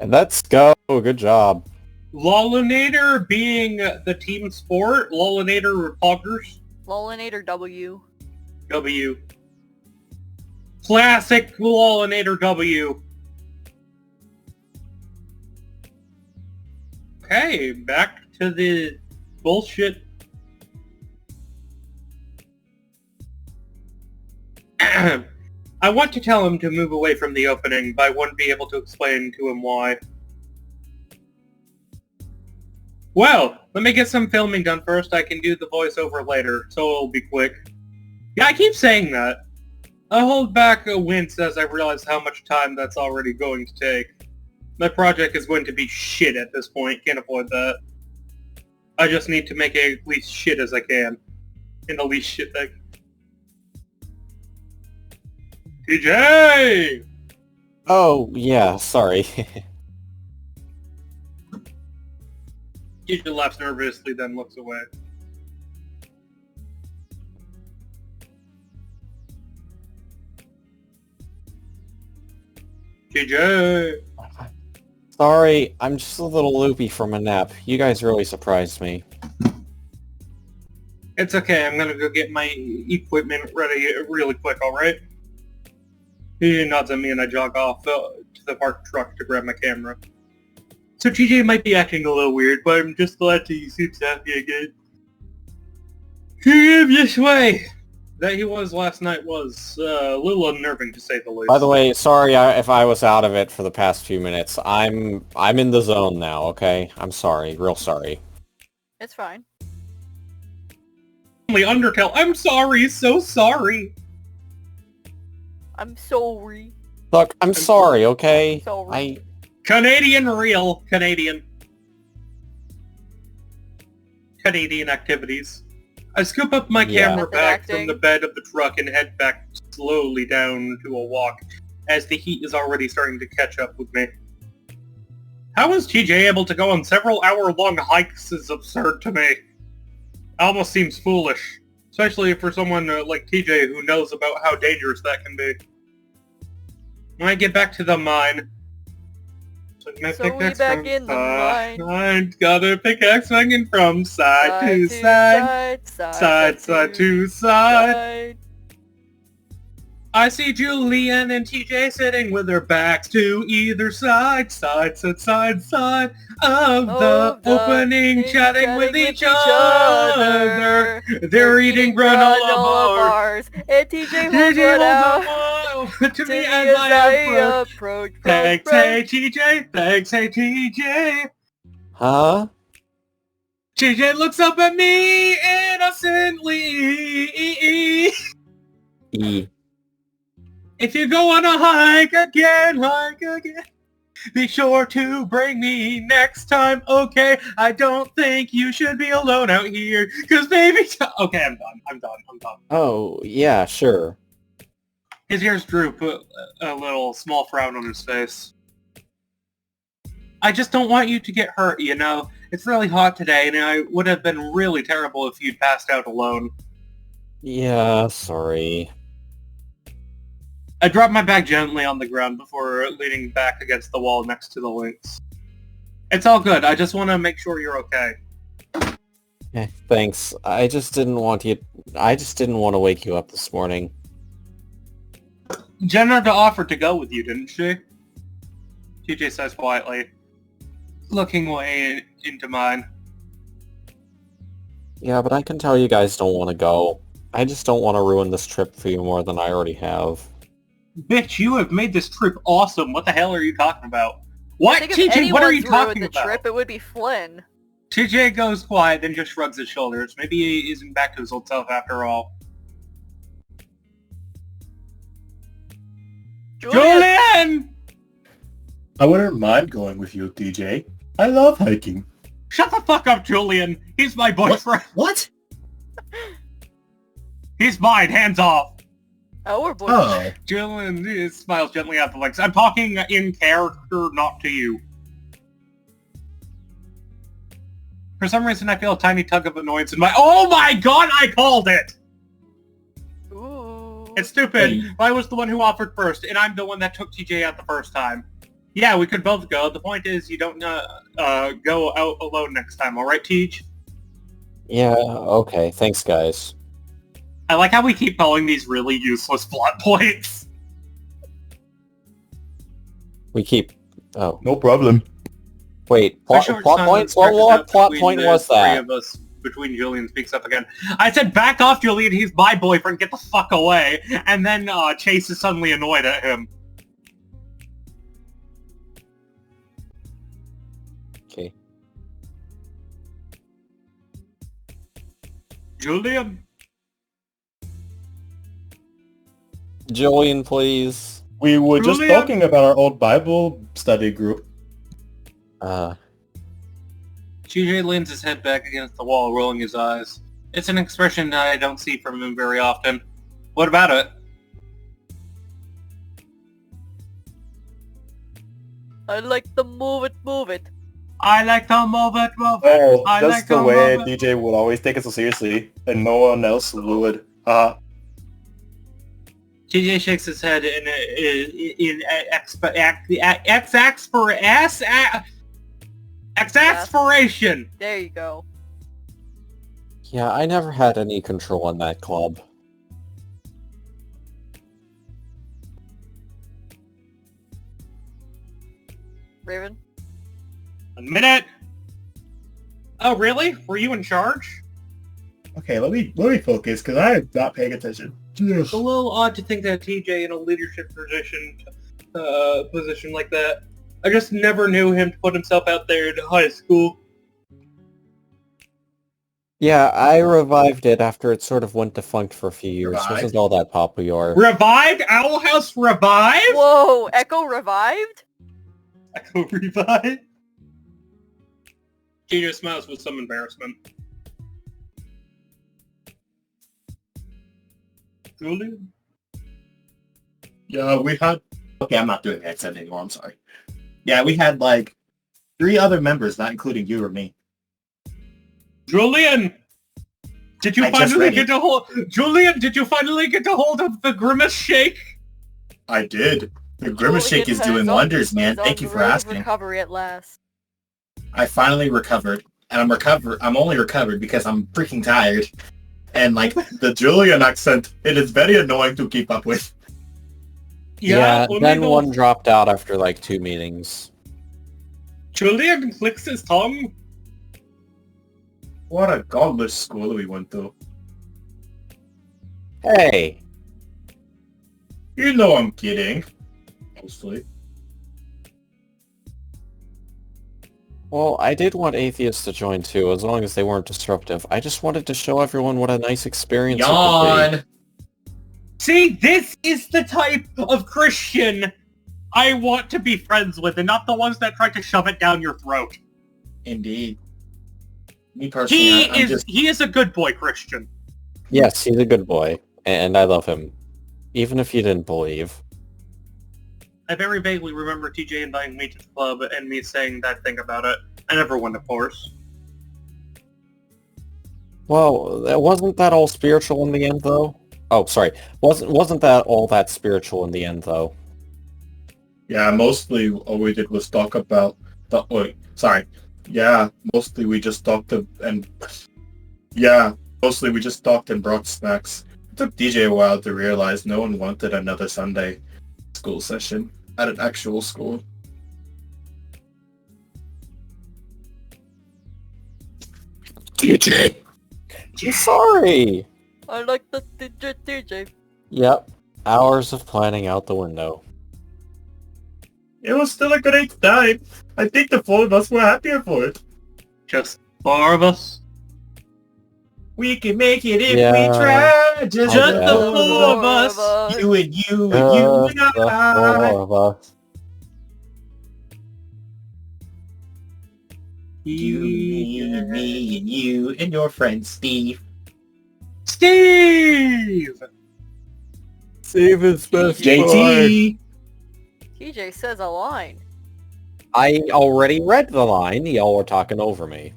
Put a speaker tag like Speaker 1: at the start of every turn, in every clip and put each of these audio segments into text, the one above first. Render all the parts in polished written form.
Speaker 1: And let's go. Good job.
Speaker 2: Lolinator being the team sport. Lolinator Poggers.
Speaker 3: Lolinator W.
Speaker 2: W. Classic Lolinator W. Okay, back to the bullshit. I want to tell him to move away from the opening, but I wouldn't be able to explain to him why. Well, let me get some filming done first. I can do the voiceover later, so it'll be quick. Yeah, I keep saying that. I hold back a wince as I realize how much time that's already going to take. My project is going to be shit at this point. Can't avoid that. I just need to make it at least shit as I can. In the least shit thing. TJ!
Speaker 1: Oh, yeah, sorry.
Speaker 2: TJ laughs nervously, then looks away. TJ!
Speaker 1: Sorry, I'm just a little loopy from a nap. You guys really surprised me.
Speaker 2: It's okay, I'm gonna go get my equipment ready really quick, alright? He nods at me and I jog off to the parked truck to grab my camera. So TJ might be acting a little weird, but I'm just glad he seems happy again. This way! That he was last night was a little unnerving, to say the least.
Speaker 1: By the way, sorry if I was out of it for the past few minutes. I'm in the zone now, okay? I'm sorry, real sorry.
Speaker 3: It's fine.
Speaker 2: Only Undertale, I'm sorry, so sorry!
Speaker 3: I'm sorry.
Speaker 1: Look, I'm sorry, okay?
Speaker 3: Sorry.
Speaker 2: Canadian real. Canadian activities. I scoop up my camera back from the bed of the truck and head back slowly down to a walk, as the heat is already starting to catch up with me. How is TJ able to go on several hour-long hikes is absurd to me. It almost seems foolish, especially for someone like TJ who knows about how dangerous that can be. When I get back to the mine, so we back in the mine. I got a pickaxe swinging from side to side, side to side. I see Julian and TJ sitting with their backs to either side of the opening, chatting with each other. They're eating granola bars.
Speaker 3: And TJ holds one out
Speaker 2: to me as I approach. Thanks, hey TJ. Thanks, hey TJ.
Speaker 1: Huh?
Speaker 2: TJ looks up at me innocently. If you go on a hike again, be sure to bring me next time, okay? I don't think you should be alone out here, cause baby... Okay, I'm done.
Speaker 1: Oh, yeah, sure.
Speaker 2: His ears droop, a little small frown on his face. I just don't want you to get hurt, you know? It's really hot today, and it would have been really terrible if you'd passed out alone.
Speaker 1: Yeah, sorry.
Speaker 2: I drop my bag gently on the ground before leaning back against the wall next to the lynx. It's all good. I just want to make sure you're okay.
Speaker 1: Thanks. I just didn't want to wake you up this morning.
Speaker 2: Jenna offered to go with you, didn't she? TJ says quietly, looking way into mine.
Speaker 1: Yeah, but I can tell you guys don't want to go. I just don't want to ruin this trip for you more than I already have.
Speaker 2: Bitch, you have made this trip awesome. What the hell are you talking about? What? TJ, what are you talking about?
Speaker 3: Trip, it would be Flynn.
Speaker 2: TJ goes quiet, then just shrugs his shoulders. Maybe he isn't back to his old self after all. Julian!
Speaker 4: I wouldn't mind going with you, DJ. I love hiking.
Speaker 2: Shut the fuck up, Julian. He's my boyfriend.
Speaker 4: What?
Speaker 2: He's mine. Hands off.
Speaker 3: Oh, we're boyfriends.
Speaker 4: Oh.
Speaker 2: Julian smiles gently at the legs. I'm talking in character, not to you. For some reason, I feel a tiny tug of annoyance in my... Oh my god, I called it!
Speaker 3: Ooh.
Speaker 2: It's stupid. I was the one who offered first, and I'm the one that took TJ out the first time. Yeah, we could both go. The point is, you don't go out alone next time, alright, Teej?
Speaker 1: Yeah, okay, thanks guys.
Speaker 2: I like how we keep calling these really useless plot points.
Speaker 1: We keep... Oh.
Speaker 4: No problem.
Speaker 1: Wait, plot points? What plot point was that?
Speaker 2: Between Julian speaks up again. I said, back off, Julian, he's my boyfriend, get the fuck away. And then Chase is suddenly annoyed at him.
Speaker 1: Okay.
Speaker 2: Julian?
Speaker 1: Julian, please.
Speaker 4: We were just
Speaker 2: Julian?
Speaker 4: talking about our old Bible study group.
Speaker 2: TJ leans his head back against the wall, rolling his eyes. It's an expression I don't see from him very often. What about it?
Speaker 3: I like the move it, move it.
Speaker 2: I like to move it, move it.
Speaker 4: Oh,
Speaker 2: I
Speaker 4: that's
Speaker 2: like
Speaker 4: the
Speaker 2: to
Speaker 4: way
Speaker 2: move it.
Speaker 4: DJ will always take it so seriously, and no one else would.
Speaker 2: TJ shakes his head in exasperation.
Speaker 3: There you go.
Speaker 1: Yeah, I never had any control on that club.
Speaker 3: Raven?
Speaker 2: 1 minute. Oh, really? Were you in charge?
Speaker 4: Okay, let me focus, because I am not paying attention.
Speaker 2: It's a little odd to think that TJ in a leadership position like that. I just never knew him to put himself out there in high school.
Speaker 1: Yeah, I revived it after it sort of went defunct for a few years. It
Speaker 4: Revived?
Speaker 1: wasn't all that popular.
Speaker 2: Revived? Owl House revived?
Speaker 3: Whoa, Echo revived?
Speaker 2: Echo revived? TJ smiles with some embarrassment. Julian?
Speaker 4: Yeah, we had... Okay, I'm not doing accent anymore, I'm sorry. Yeah, we had, like, 3 other members, not including you or me.
Speaker 2: Julian! Did you
Speaker 4: I just
Speaker 2: finally
Speaker 4: read
Speaker 2: get
Speaker 4: it.
Speaker 2: to hold... Julian, did you finally get to hold of the Grimace Shake?
Speaker 4: I did. The Grimace Shake is doing wonders, man. Thank you for asking.
Speaker 3: Recovery at last.
Speaker 4: I finally recovered. And I'm only recovered because I'm freaking tired. And, like, the Julian accent, it is very annoying to keep up with.
Speaker 1: Yeah,
Speaker 2: only
Speaker 1: then
Speaker 2: the-
Speaker 1: one dropped out after like 2 meetings.
Speaker 2: Julian clicks his tongue.
Speaker 4: What a godless school we went to.
Speaker 1: Hey!
Speaker 4: You know I'm kidding. Mostly.
Speaker 1: Well, I did want atheists to join too, as long as they weren't disruptive. I just wanted to show everyone what a nice experience it could
Speaker 4: Yawn!
Speaker 2: See, this is the type of Christian I want to be friends with, and not the ones that try to shove it down your throat.
Speaker 4: Indeed. Me personally,
Speaker 2: He is a good boy Christian.
Speaker 1: be. Yes, he's a good boy, and I love him. Even if you didn't believe.
Speaker 2: I very vaguely remember TJ inviting me to the club and me saying that thing about it. I never went, of course.
Speaker 1: Well, wasn't that all spiritual in the end, though? Oh, sorry. Wasn't that all that spiritual in the end, though?
Speaker 4: Yeah, mostly all we did was talk about the... Wait, sorry. Yeah, mostly we just talked and... Yeah, mostly we just talked and brought snacks. It took DJ a while to realize no one wanted another Sunday school session at an actual school. DJ!
Speaker 1: Sorry!
Speaker 3: I like the DJ.
Speaker 1: Yep. Hours of planning out the window.
Speaker 4: It was still a great time. I think the 4 of us were happier for it.
Speaker 2: Just 4 of us.
Speaker 4: We can make it if
Speaker 1: Yeah,
Speaker 4: we try. Just
Speaker 1: I
Speaker 2: the
Speaker 1: guess.
Speaker 2: 4 of us.
Speaker 4: You and you and you and
Speaker 1: The 4
Speaker 4: I.
Speaker 1: of us.
Speaker 4: You, me, and you, and your friend Steve.
Speaker 2: Steve!
Speaker 1: Save his best
Speaker 4: JT!
Speaker 3: TJ says a line.
Speaker 1: I already read the line. Y'all were talking over me.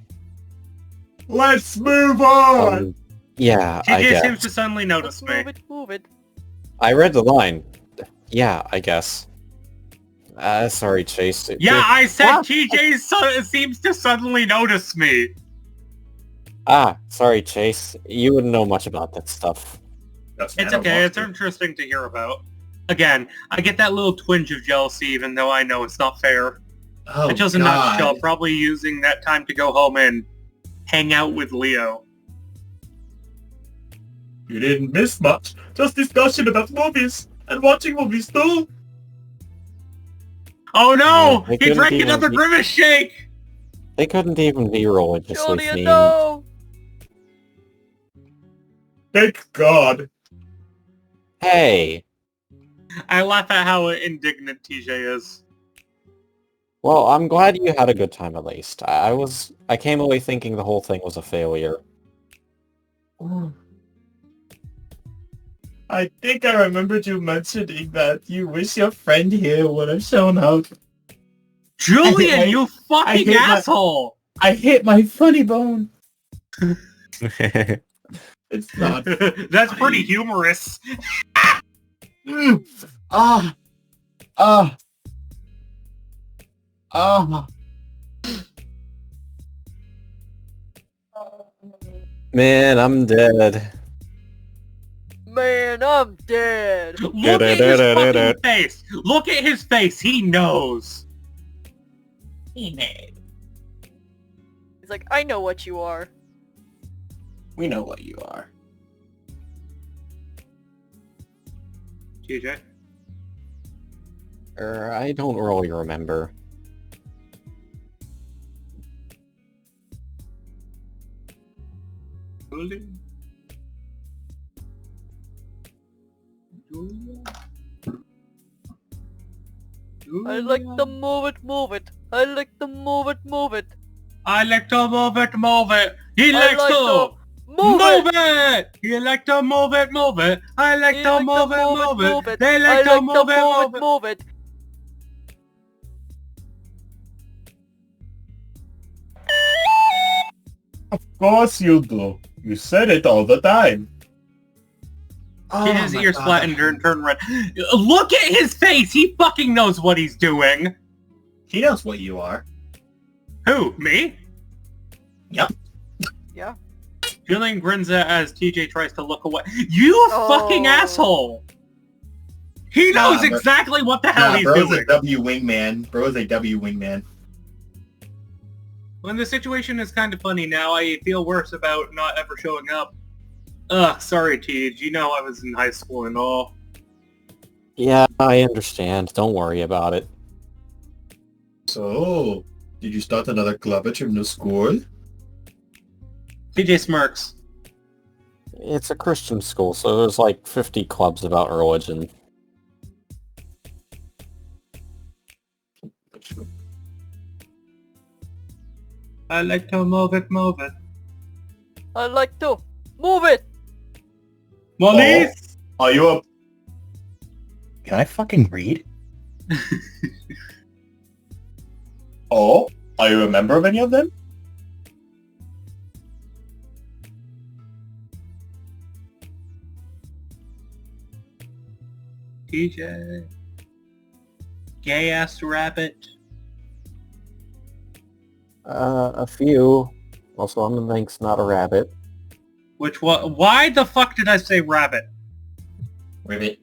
Speaker 4: Let's move on!
Speaker 1: Yeah, I
Speaker 2: TJ
Speaker 1: guess.
Speaker 2: seems to suddenly notice
Speaker 3: Let's
Speaker 2: me.
Speaker 3: move it.
Speaker 1: I read the line. Yeah, I guess. Sorry, Chase.
Speaker 2: Yeah, I said TJ seems to suddenly notice me.
Speaker 1: Sorry, Chase. You wouldn't know much about that stuff.
Speaker 2: It's okay, it's interesting to hear about. Again, I get that little twinge of jealousy even though I know it's not fair.
Speaker 4: Oh,
Speaker 2: I chose a nutshell, probably using that time to go home and hang out with Leo.
Speaker 4: You didn't miss much. Just discussion about movies. And watching movies too.
Speaker 2: Oh no!
Speaker 1: They
Speaker 2: He
Speaker 1: couldn't
Speaker 2: drank
Speaker 1: even
Speaker 2: another
Speaker 1: be-
Speaker 2: Grimace shake!
Speaker 1: They couldn't even be religiously
Speaker 3: Julian,
Speaker 1: themed.
Speaker 3: no!
Speaker 4: Thank God.
Speaker 1: Hey!
Speaker 2: I laugh at how indignant TJ is.
Speaker 1: Well, I'm glad you had a good time at least. I came away thinking the whole thing was a failure.
Speaker 4: I think I remembered you mentioning that you wish your friend here would have shown up.
Speaker 2: Julian, you fucking
Speaker 4: hate my-
Speaker 2: asshole!
Speaker 4: I hit my funny bone. It's not.
Speaker 2: That's pretty humorous.
Speaker 4: Mm. Ah. Ah. Ah.
Speaker 1: Man, I'm dead.
Speaker 3: Man, I'm dead.
Speaker 2: Look at his fucking face! Look at his face! He knows!
Speaker 3: He's like, I know what you are.
Speaker 4: We know what you are.
Speaker 2: TJ?
Speaker 1: I don't really remember.
Speaker 2: Julian? Julian?
Speaker 3: I like to move it, move it. I like to move it, move it.
Speaker 2: I like to move it, move it. He likes
Speaker 3: like
Speaker 2: to
Speaker 3: move it.
Speaker 2: it. He like to move it, move it. I like
Speaker 3: You
Speaker 2: to
Speaker 3: like
Speaker 2: move it, move it. They
Speaker 3: I
Speaker 2: like to move it, move it.
Speaker 3: move it.
Speaker 4: Of course you do. You said it all the time.
Speaker 2: Get his ears flattened and turn red. Look at his face! He fucking knows what he's doing!
Speaker 4: He knows what you are.
Speaker 2: Who? Me?
Speaker 3: Yeah.
Speaker 2: Julian grins as TJ tries to look away. You fucking
Speaker 3: Oh.
Speaker 2: asshole! He knows
Speaker 4: Nah,
Speaker 2: exactly what the hell he's
Speaker 4: bro's
Speaker 2: doing!
Speaker 4: a W wingman. Bro's a W wingman.
Speaker 2: When the situation is kind of funny now, I feel worse about not ever showing up. Ugh, sorry, Tej. You know I was in high school and all.
Speaker 1: Yeah, I understand. Don't worry about it.
Speaker 4: So, did you start another club at your new school?
Speaker 2: TJ smirks.
Speaker 1: It's a Christian school, so there's like 50 clubs about religion.
Speaker 2: I like to move it, move it.
Speaker 3: I like to move it.
Speaker 2: Molly's!
Speaker 4: Are you a...
Speaker 5: Can I fucking read?
Speaker 4: Oh? Are you a member of any of them?
Speaker 2: TJ. Gay-ass rabbit.
Speaker 1: A few. Also, I'm the thanks, not a rabbit.
Speaker 2: Which one? Why the fuck did I say rabbit?
Speaker 4: Rivet.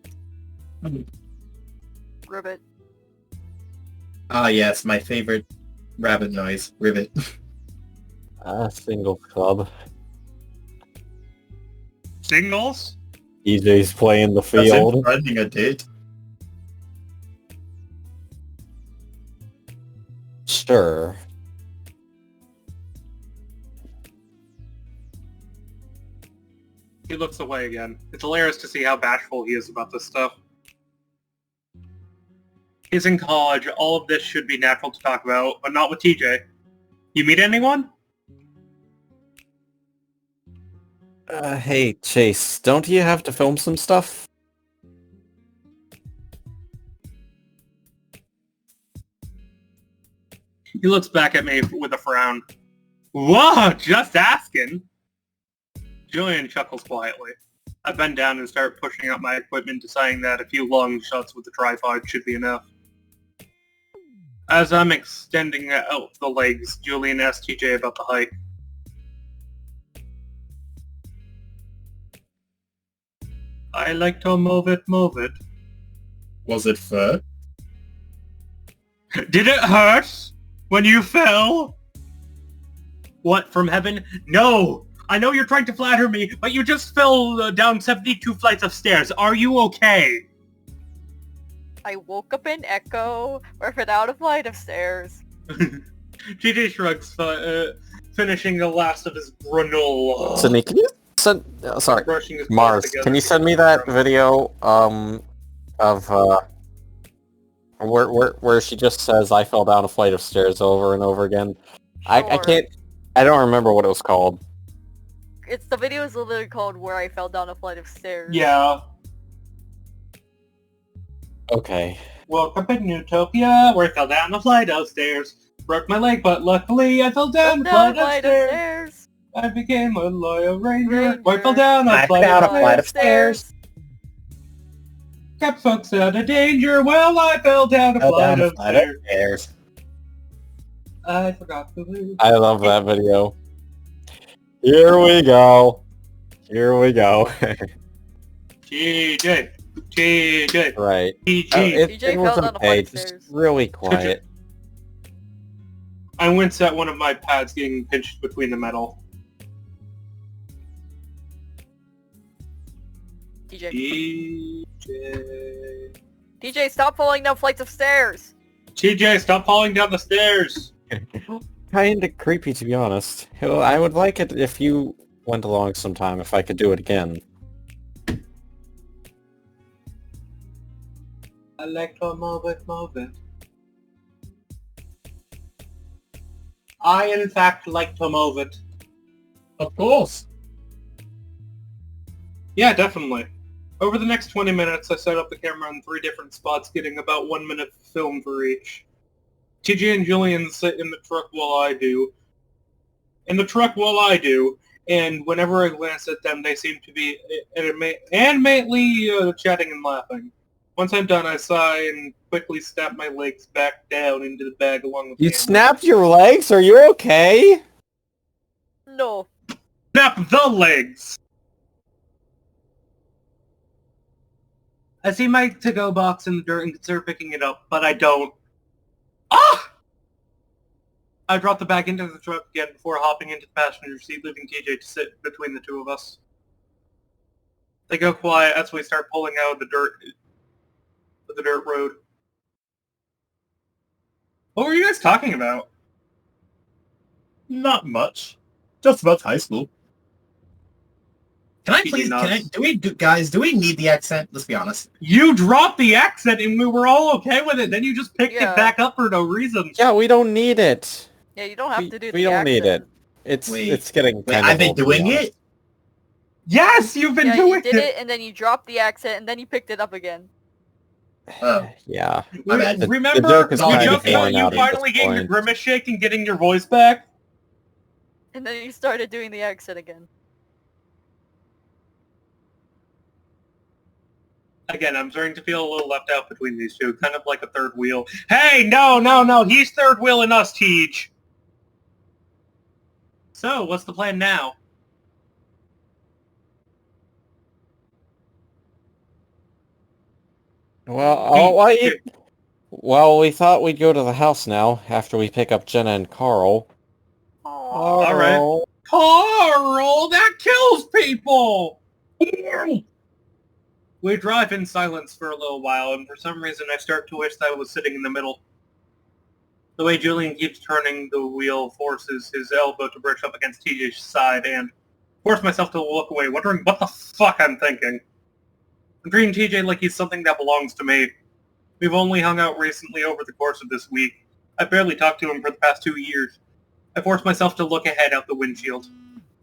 Speaker 3: Ribbit.
Speaker 4: Ah, yes, my favorite rabbit noise. Rivet.
Speaker 1: A single club.
Speaker 2: Singles?
Speaker 1: EJ's playing the
Speaker 4: That's him
Speaker 1: field.
Speaker 4: finding a date.
Speaker 1: Sure.
Speaker 2: He looks away again. It's hilarious to see how bashful he is about this stuff. He's in college. All of this should be natural to talk about, but not with TJ. You meet anyone?
Speaker 1: Hey, Chase, don't you have to film some stuff?
Speaker 2: He looks back at me with a frown. Whoa, just asking. Julian chuckles quietly. I bend down and start pushing out my equipment, deciding that a few long shots with the tripod should be enough. As I'm extending out the legs, Julian asks TJ about the hike. I like to move it, move it.
Speaker 4: Was it fair?
Speaker 2: Did it hurt when you fell? What, from heaven? No! I know you're trying to flatter me, but you just fell down 72 flights of stairs. Are you okay?
Speaker 3: I woke up in Echo, or fell down a flight of stairs.
Speaker 2: TJ shrugs, finishing the last of his granola.
Speaker 1: Sydney, can you send... sorry,
Speaker 2: Brushing his
Speaker 1: Mars,
Speaker 2: together.
Speaker 1: can you send me that video, of, where she just says, I fell down a flight of stairs over and over again? I
Speaker 3: Sure.
Speaker 1: can't... I don't remember what it was called.
Speaker 3: The video is literally called Where I Fell Down a Flight of Stairs.
Speaker 2: Yeah.
Speaker 1: Okay.
Speaker 2: Woke up in Utopia, where I fell down a flight of stairs. Broke my leg, but luckily I fell down a
Speaker 3: Down
Speaker 2: flight of stairs. I became a loyal ranger.
Speaker 3: Ranger.
Speaker 2: Where I fell down a
Speaker 5: I
Speaker 2: flight
Speaker 5: fell down a
Speaker 2: of
Speaker 5: flight
Speaker 2: stairs.
Speaker 5: of stairs.
Speaker 2: Kept folks out of danger. Well, I fell down a
Speaker 5: Fell
Speaker 2: flight
Speaker 5: down a
Speaker 2: of
Speaker 5: flight of
Speaker 2: stairs.
Speaker 5: stairs.
Speaker 2: I forgot to lose.
Speaker 1: I love that video. Here we go. Here we go.
Speaker 2: TJ. TJ.
Speaker 1: Right.
Speaker 2: TJ.
Speaker 3: TJ
Speaker 1: It was
Speaker 3: fell down a
Speaker 1: okay,
Speaker 3: flight of
Speaker 1: just
Speaker 3: stairs.
Speaker 1: really quiet.
Speaker 2: I winced at one of my pads getting pinched between the metal.
Speaker 3: TJ.
Speaker 2: TJ.
Speaker 3: TJ, stop falling down flights of stairs!
Speaker 2: TJ, stop falling down the stairs.
Speaker 1: Kinda creepy, to be honest. Well, I would like it if you went along sometime, if I could do it again.
Speaker 2: I like to move it, move it. I, in fact, like to move it.
Speaker 4: Of course.
Speaker 2: Yeah, definitely. Over the next 20 minutes, I set up the camera in 3 different spots, getting about 1 minute of film for each. TJ and Julian sit in the truck while I do. And whenever I glance at them, they seem to be animatedly chatting and laughing. Once I'm done, I sigh and quickly snap my legs back down into the bag along with
Speaker 1: You
Speaker 2: the camera.
Speaker 1: snapped your legs? Are you okay?
Speaker 3: No.
Speaker 2: Snap the legs! I see my to-go box in the dirt and consider picking it up, but I don't. Ah! I drop the bag into the truck again before hopping into the passenger seat, leaving TJ to sit between the two of us. They go quiet as we start pulling out of the dirt road. What were you guys talking about?
Speaker 4: Not much. Just about high school.
Speaker 5: Can I
Speaker 2: Easy
Speaker 5: please?
Speaker 2: nuts.
Speaker 5: Guys, do we need the accent? Let's be honest.
Speaker 2: You dropped the accent and we were all okay with it, then you just picked
Speaker 3: Yeah.
Speaker 2: it back up for no reason.
Speaker 1: Yeah, we don't need it.
Speaker 3: Yeah, you don't have to do
Speaker 1: We
Speaker 3: the
Speaker 1: don't need it.
Speaker 3: accent.
Speaker 1: It's getting
Speaker 5: Wait,
Speaker 1: kind
Speaker 5: I've
Speaker 1: of
Speaker 5: been
Speaker 1: old, to be
Speaker 5: doing
Speaker 1: honest.
Speaker 5: it?
Speaker 2: Yes, you've been
Speaker 3: Yeah,
Speaker 2: doing
Speaker 3: you did it, and then you dropped the accent, and then you picked it up again.
Speaker 5: Oh.
Speaker 1: Yeah.
Speaker 5: My bad.
Speaker 1: The
Speaker 2: Remember,
Speaker 1: joke is
Speaker 2: we
Speaker 5: kind of
Speaker 2: just got
Speaker 1: worn
Speaker 2: you
Speaker 1: out at
Speaker 2: finally
Speaker 1: this
Speaker 2: getting your
Speaker 1: point.
Speaker 2: grimace shake and getting your voice back?
Speaker 3: And then you started doing the accent again.
Speaker 2: Again, I'm starting to feel a little left out between these two, kind of like a third wheel. Hey, no, he's third wheeling us, Teach! So, what's the plan now?
Speaker 1: Well, we thought we'd go to the house now, after we pick up Jenna and Carl.
Speaker 2: All right. Carl, that kills people! We drive in silence for a little while, and for some reason I start to wish that I was sitting in the middle. The way Julian keeps turning the wheel forces his elbow to brush up against TJ's side, and force myself to look away, wondering what the fuck I'm thinking. I'm treating TJ like he's something that belongs to me. We've only hung out recently over the course of this week. I barely talked to him for the past 2 years. I force myself to look ahead out the windshield.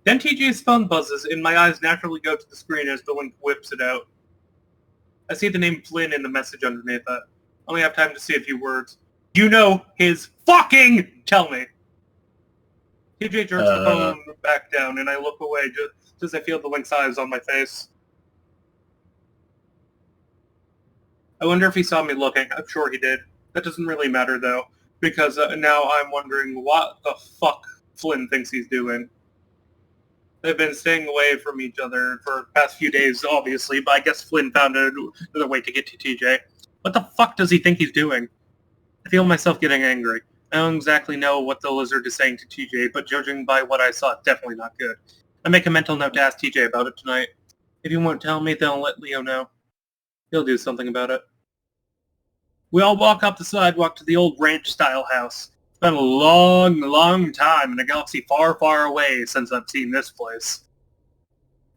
Speaker 2: Then TJ's phone buzzes, and my eyes naturally go to the screen as the link whips it out. I see the name Flynn in the message underneath that. I only have time to see a few words. You know his fucking... Tell me. TJ jerks the phone back down, and I look away just as I feel the link's eyes on my face. I wonder if he saw me looking. I'm sure he did. That doesn't really matter, though. Because now I'm wondering what the fuck Flynn thinks he's doing. They've been staying away from each other for the past few days, obviously, but I guess Flynn found another way to get to TJ. What the fuck does he think he's doing? I feel myself getting angry. I don't exactly know what the lizard is saying to TJ, but judging by what I saw, it's definitely not good. I make a mental note to ask TJ about it tonight. If he won't tell me, then I'll let Leo know. He'll do something about it. We all walk up the sidewalk to the old ranch-style house. It's been a long, long time in a galaxy far, far away since I've seen this place.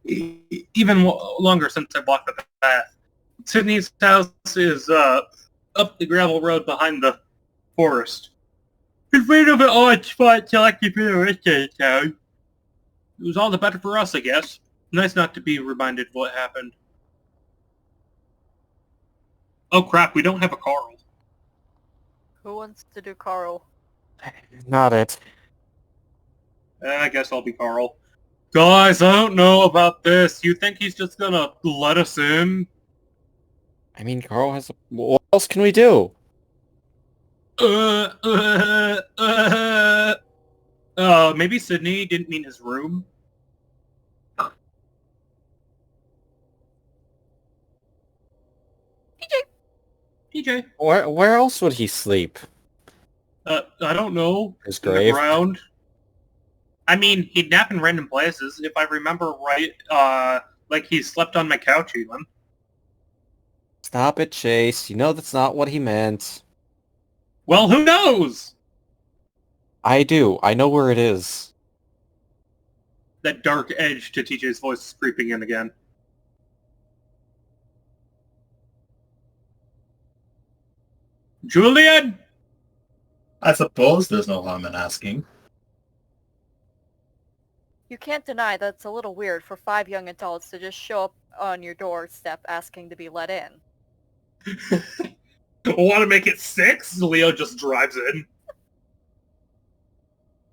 Speaker 2: Even longer since I walked the path. Sydney's house is up the gravel road behind the forest. It's made of an odd spot selected for the rest of the town. It was all the better for us, I guess. Nice not to be reminded of what happened. Oh crap, we don't have a Carl.
Speaker 3: Who wants to do Carl?
Speaker 1: Not it.
Speaker 2: I guess I'll be Carl. Guys, I don't know about this. You think he's just gonna let us in?
Speaker 1: I mean, Carl has a... What else can we do?
Speaker 2: Maybe Sydney didn't mean his room. PJ.
Speaker 1: Where else would he sleep?
Speaker 2: I don't know.
Speaker 1: His
Speaker 2: In the
Speaker 1: grave?
Speaker 2: ground. I mean, he'd nap in random places. If I remember right, like he slept on my couch even.
Speaker 1: Stop it, Chase. You know that's not what he meant.
Speaker 2: Well, who knows?
Speaker 1: I do. I know where it is.
Speaker 2: That dark edge to TJ's voice is creeping in again. Julian?
Speaker 5: I suppose there's no harm in asking.
Speaker 3: You can't deny that it's a little weird for 5 young adults to just show up on your doorstep asking to be let in.
Speaker 2: Want to make it 6? Leo just drives in.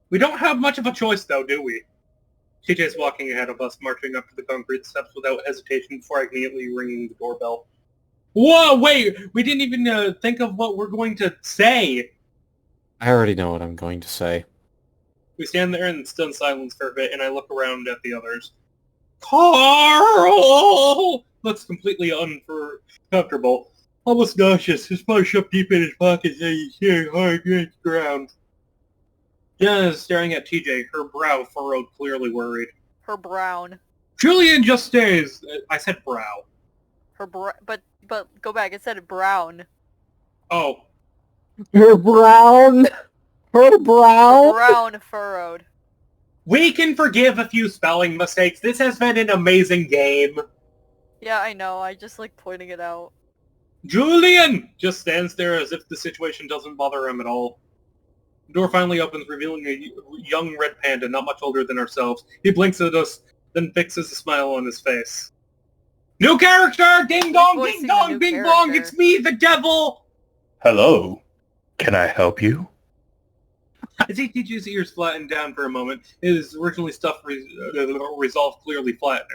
Speaker 2: We don't have much of a choice, though, do we? TJ's walking ahead of us, marching up to the concrete steps without hesitation before immediately ringing the doorbell. Whoa, wait! We didn't even think of what we're going to say!
Speaker 1: I already know what I'm going to say.
Speaker 2: We stand there in stunned silence for a bit, and I look around at the others. Carl! Looks completely uncomfortable. Almost nauseous. His phone shoved deep in his pocket as he's staring hard against the ground. Jenna is staring at TJ, her brow furrowed, clearly worried.
Speaker 3: Her brown.
Speaker 2: Julian just stays. I said brow.
Speaker 3: But go back, it said brown.
Speaker 2: Oh.
Speaker 1: Her brown! Her brown!
Speaker 3: Brown furrowed.
Speaker 2: We can forgive a few spelling mistakes. This has been an amazing game.
Speaker 3: Yeah, I know. I just like pointing it out.
Speaker 2: Julian just stands there as if the situation doesn't bother him at all. The door finally opens, revealing a young red panda not much older than ourselves. He blinks at us, then fixes a smile on his face. New character! Ding dong, ding dong, bing bong! It's me, the devil!
Speaker 4: Hello. Can I help you?
Speaker 2: As he TJ's ears flattened down for a moment, his originally stuffed resolve clearly flat.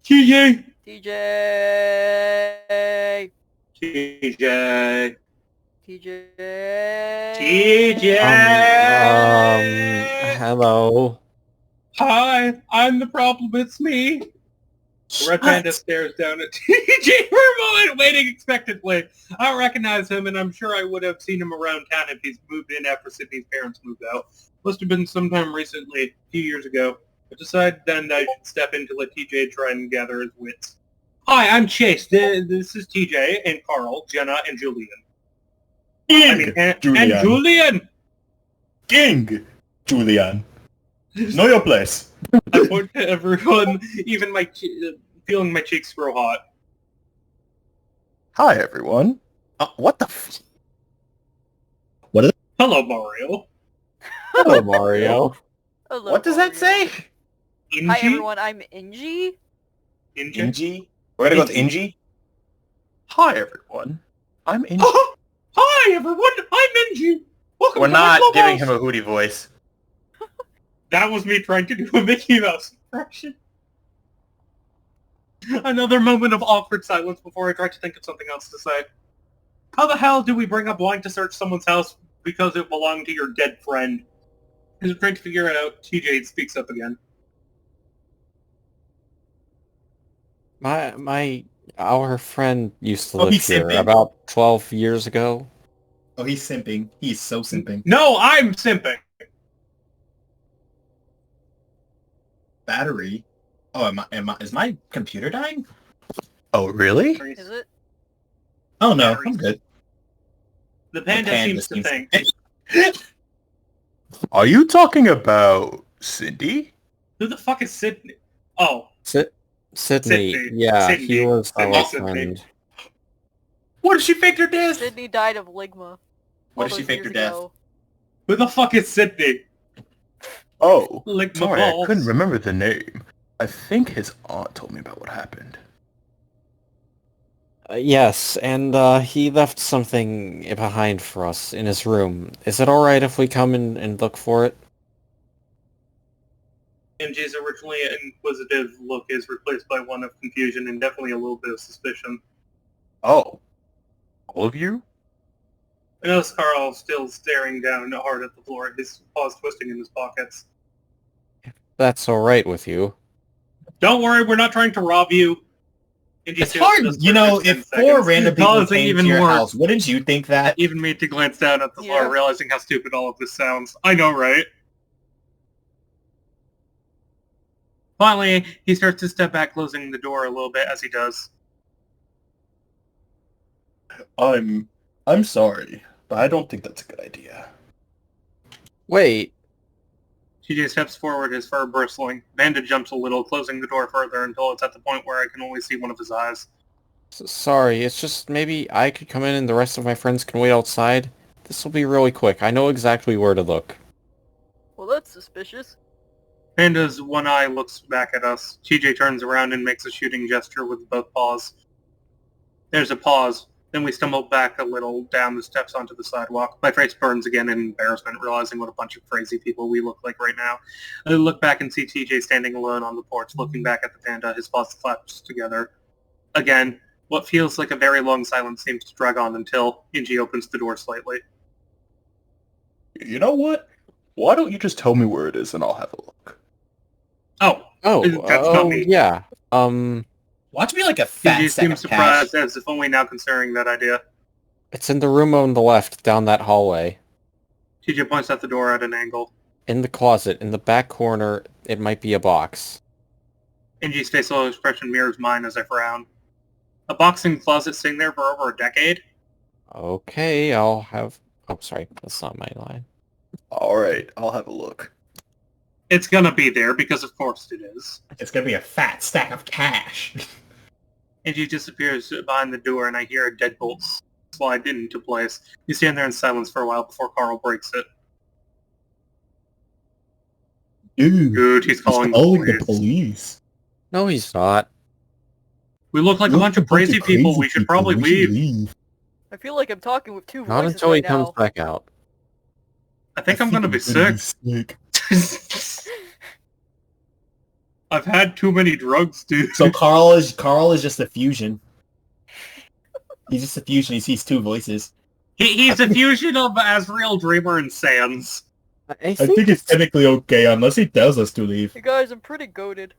Speaker 2: TJ!
Speaker 3: TJ!
Speaker 2: TJ!
Speaker 3: TJ!
Speaker 2: TJ!
Speaker 1: Hello.
Speaker 2: Hi, I'm the problem, it's me! The red panda stares down at TJ for a moment, waiting expectantly. I don't recognize him, and I'm sure I would have seen him around town if he's moved in after Sydney's parents moved out. Must have been sometime recently, a few years ago. I decided then that I should step in to let TJ try and gather his wits. Hi, I'm Chase. This is TJ and Carl, Jenna, and Julian. And Julian!
Speaker 4: King! Julian. Know your place.
Speaker 2: I point to everyone, even feeling my cheeks grow hot.
Speaker 4: Hi, everyone. What the f...
Speaker 2: Hello, Mario.
Speaker 1: Hello, Mario.
Speaker 3: Hello,
Speaker 5: What does that
Speaker 3: Mario.
Speaker 5: say?
Speaker 2: Inji?
Speaker 3: Hi everyone, I'm Inji.
Speaker 4: Inji? We're gonna go with Inji? Hi, everyone. I'm Inji.
Speaker 2: Hi, everyone. I'm Inji. Welcome
Speaker 5: We're
Speaker 2: to
Speaker 5: not
Speaker 2: my
Speaker 5: giving
Speaker 2: clubhouse.
Speaker 5: him a Hootie voice.
Speaker 2: That was me trying to do a Mickey Mouse impression. Another moment of awkward silence before I try to think of something else to say. How the hell do we bring up wanting to search someone's house because it belonged to your dead friend? As we're trying to figure it out, TJ speaks up again.
Speaker 1: Our friend used to
Speaker 5: Oh,
Speaker 1: live
Speaker 5: he's
Speaker 1: here
Speaker 5: simping?
Speaker 1: about 12 years ago.
Speaker 5: Oh, he's simping. He's so simping.
Speaker 2: No, I'm simping!
Speaker 5: Battery. Oh, is my computer dying?
Speaker 6: Oh, really?
Speaker 3: Is it?
Speaker 5: Oh no,
Speaker 2: Batteries.
Speaker 5: I'm good.
Speaker 2: The panda seems to think.
Speaker 6: Are you talking about Cindy?
Speaker 2: Who the fuck is Sydney? Oh,
Speaker 1: Sydney.
Speaker 2: Sydney.
Speaker 1: Yeah,
Speaker 2: Sydney.
Speaker 1: he was
Speaker 2: Sydney.
Speaker 1: our
Speaker 2: Sydney.
Speaker 1: friend.
Speaker 5: What did she fake her death?
Speaker 3: Sydney died of ligma.
Speaker 5: What
Speaker 3: all
Speaker 5: did she
Speaker 3: those
Speaker 5: fake her
Speaker 3: years
Speaker 5: death?
Speaker 3: ago.
Speaker 2: who the fuck is Sydney?
Speaker 6: Oh,
Speaker 2: Lick my
Speaker 6: sorry, I
Speaker 2: balls.
Speaker 6: couldn't remember the name. I think his aunt told me about what happened.
Speaker 1: Yes, and he left something behind for us in his room. Is it alright if we come and look for it?
Speaker 2: MJ's originally inquisitive look is replaced by one of confusion and definitely a little bit of suspicion.
Speaker 6: Oh, all of you?
Speaker 2: I notice Carl still staring down hard at the floor, his paws twisting in his pockets.
Speaker 1: That's alright with you.
Speaker 2: Don't worry, we're not trying to rob you. MJ
Speaker 5: It's
Speaker 2: stares
Speaker 5: hard,
Speaker 2: at us
Speaker 5: you
Speaker 2: for
Speaker 5: know,
Speaker 2: 10
Speaker 5: if 4
Speaker 2: seconds,
Speaker 5: random people
Speaker 2: causing
Speaker 5: came
Speaker 2: even
Speaker 5: to your
Speaker 2: more,
Speaker 5: house, wouldn't you think that?
Speaker 2: even me to glance down at the floor,
Speaker 3: Yeah.
Speaker 2: realizing how stupid all of this sounds. I know, right? Finally, he starts to step back, closing the door a little bit as he does.
Speaker 6: I'm sorry, but I don't think that's a good idea.
Speaker 1: Wait,
Speaker 2: TJ steps forward, his fur bristling. Vanda jumps a little, closing the door further until it's at the point where I can only see one of his eyes.
Speaker 1: sorry, it's just maybe I could come in and the rest of my friends can wait outside. This will be really quick. I know exactly where to look.
Speaker 3: Well, that's suspicious.
Speaker 2: Vanda's one eye looks back at us. TJ turns around and makes a shooting gesture with both paws. There's a pause. Then we stumble back a little down the steps onto the sidewalk. My face burns again in embarrassment, realizing what a bunch of crazy people we look like right now. I look back and see TJ standing alone on the porch, looking back at the panda, his paws clasped together. Again, what feels like a very long silence seems to drag on until Inji opens the door slightly.
Speaker 6: You know what? Why don't you just tell me where it is and I'll have a look?
Speaker 2: Oh,
Speaker 1: Oh,
Speaker 2: That's not me.
Speaker 1: yeah.
Speaker 5: Watch me like a fat
Speaker 2: TJ
Speaker 5: sack
Speaker 2: seems
Speaker 5: of cash.
Speaker 2: surprised, as if only now considering that idea.
Speaker 1: It's in the room on the left, down that hallway.
Speaker 2: TJ points at the door at an angle.
Speaker 1: In the closet, in the back corner, it might be a box.
Speaker 2: Inji's facial expression mirrors mine as I frown. A boxing closet sitting there for over a decade?
Speaker 1: Okay, I'll have... Oh, sorry, that's not my line.
Speaker 6: Alright, I'll have a look.
Speaker 2: It's gonna be there, because of course it is.
Speaker 5: It's gonna be a fat stack of cash.
Speaker 2: Inji disappears behind the door and I hear a deadbolt slide into place. We stand there in silence for a while before Carl breaks it.
Speaker 5: Dude,
Speaker 2: Good, he's calling the police.
Speaker 5: police.
Speaker 1: No, he's not.
Speaker 2: We look like a bunch of crazy people. We should probably leave.
Speaker 3: I feel like I'm talking with two
Speaker 1: Not
Speaker 3: voices
Speaker 1: until he
Speaker 3: right
Speaker 1: comes
Speaker 3: now.
Speaker 1: back out.
Speaker 2: I think I'm gonna be sick. I've had too many drugs, dude.
Speaker 5: So Carl is just a fusion. He's just a fusion. He sees two voices.
Speaker 2: He's a fusion of Asriel, Dreamer, and Sans.
Speaker 1: I
Speaker 5: I think it's technically okay unless he tells us to leave.
Speaker 3: Hey guys, I'm pretty goaded.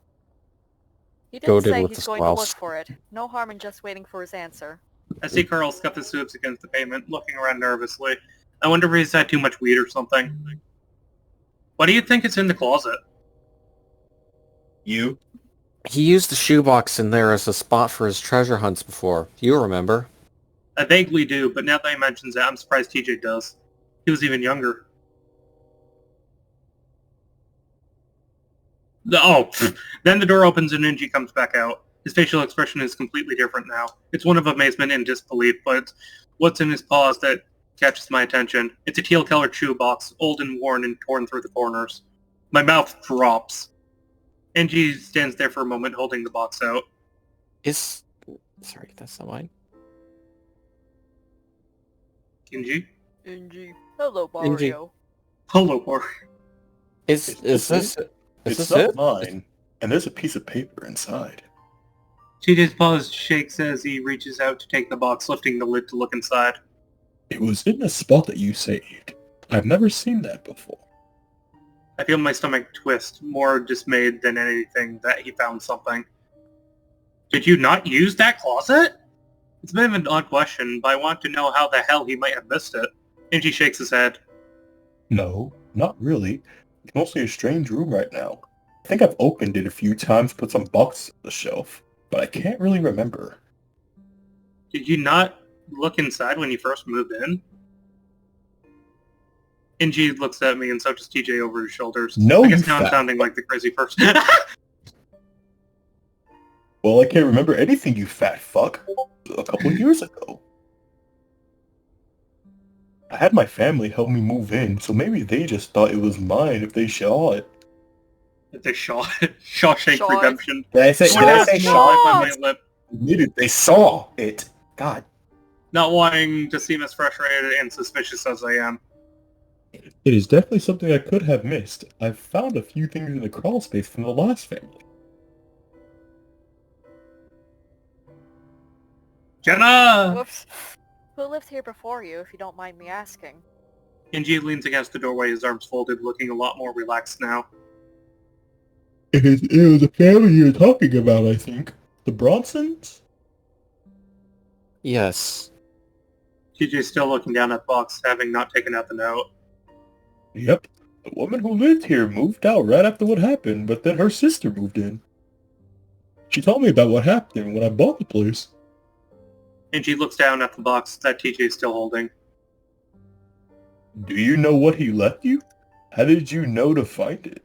Speaker 3: He didn't
Speaker 1: Goated
Speaker 3: say
Speaker 1: with
Speaker 3: he's
Speaker 1: the
Speaker 3: going to look
Speaker 1: squelch.
Speaker 3: for it. No harm in just waiting for his answer.
Speaker 2: I see Carl scuff his hooves against the pavement, looking around nervously. I wonder if he's had too much weed or something. What do you think is in the closet?
Speaker 5: You?
Speaker 1: He used the shoebox in there as a spot for his treasure hunts before. You remember?
Speaker 2: I vaguely do, but now that he mentions it, I'm surprised TJ does. He was even younger. Then the door opens and Inji comes back out. His facial expression is completely different now. It's one of amazement and disbelief, but it's what's in his paws that catches my attention. It's a teal-colored shoebox, old and worn and torn through the corners. My mouth drops. Inji stands there for a moment holding the box out.
Speaker 1: Sorry, that's not mine.
Speaker 2: Inji?
Speaker 3: Inji. Hello, Mario.
Speaker 2: Hello, Mario.
Speaker 1: Is this
Speaker 6: It's
Speaker 1: this
Speaker 6: not
Speaker 1: it?
Speaker 6: mine, and there's a piece of paper inside.
Speaker 2: TJ's paws shakes as he reaches out to take the box, lifting the lid to look inside.
Speaker 6: It was in the spot that you saved. I've never seen that before.
Speaker 2: I feel my stomach twist, more dismayed than anything that he found something. Did you not use that closet? It's a bit of an odd question, but I want to know how the hell he might have missed it. Angie shakes his head.
Speaker 6: No, not really. It's mostly a strange room right now. I think I've opened it a few times, put some boxes on the shelf, but I can't really remember.
Speaker 2: Did you not look inside when you first moved in? Angie looks at me and so does TJ over his shoulders.
Speaker 6: No,
Speaker 2: I guess
Speaker 6: you
Speaker 2: now I'm
Speaker 6: fat
Speaker 2: sounding like the crazy person.
Speaker 6: Well, I can't remember anything, you fat fuck. A couple years ago. I had my family help me move in, so maybe they just thought it was mine if they saw it.
Speaker 2: They Shawshank
Speaker 3: Saw it.
Speaker 2: Redemption.
Speaker 5: Did I say
Speaker 3: Shaw?
Speaker 6: Admitted they saw it. God.
Speaker 2: Not wanting to seem as frustrated and suspicious as I am.
Speaker 6: It is definitely something I could have missed. I've found a few things in the crawl space from the last family.
Speaker 2: Jenna!
Speaker 3: Whoops. Who lived here before you, if you don't mind me asking?
Speaker 2: Angie leans against the doorway, his arms folded, looking a lot more relaxed now.
Speaker 6: It was a family you're talking about, I think. The Bronsons?
Speaker 1: Yes.
Speaker 2: TJ's still looking down at the box, having not taken out the note.
Speaker 6: Yep. The woman who lived here moved out right after what happened, but then her sister moved in. She told me about what happened when I bought the place.
Speaker 2: Angie looks down at the box that TJ's still holding.
Speaker 6: Do you know what he left you? How did you know to find it?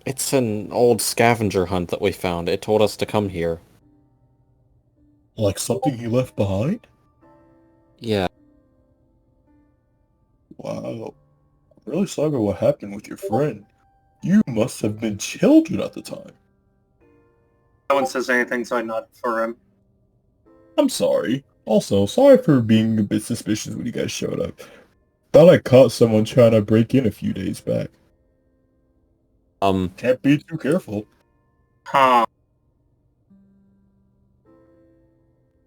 Speaker 1: It's an old scavenger hunt that we found. It told us to come here.
Speaker 6: Like something he left behind?
Speaker 1: Yeah.
Speaker 6: Wow. I'm really sorry about what happened with your friend. You must have been children at the time.
Speaker 2: No one says anything, so I nod for him.
Speaker 6: I'm sorry. Also, sorry for being a bit suspicious when you guys showed up. Thought I caught someone trying to break in a few days back. Can't be too careful.
Speaker 2: Huh.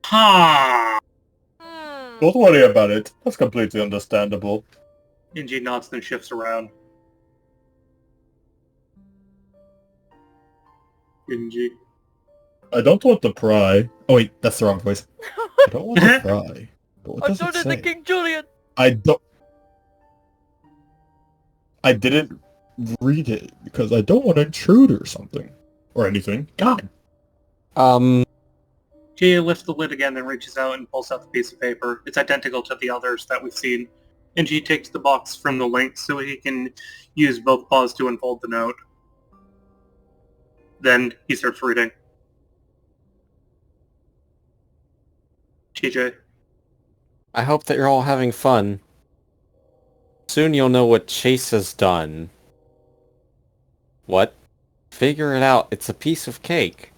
Speaker 2: Huh.
Speaker 6: Don't worry about it. That's completely understandable.
Speaker 2: Angie nods then shifts around. Angie.
Speaker 6: I don't want to pry. Oh wait, that's the wrong voice. I don't want to pry. But what
Speaker 3: I
Speaker 6: does
Speaker 3: so
Speaker 6: it
Speaker 3: did
Speaker 6: say?
Speaker 3: the King Julian!
Speaker 6: I didn't read it because I don't want to intrude or something. Or anything. God.
Speaker 2: Gia lifts the lid again and reaches out and pulls out the piece of paper. It's identical to the others that we've seen. Angie takes the box from the link so he can use both paws to unfold the note. Then he starts reading. TJ.
Speaker 1: I hope that you're all having fun. Soon you'll know what Chase has done. What? Figure it out. It's a piece of cake.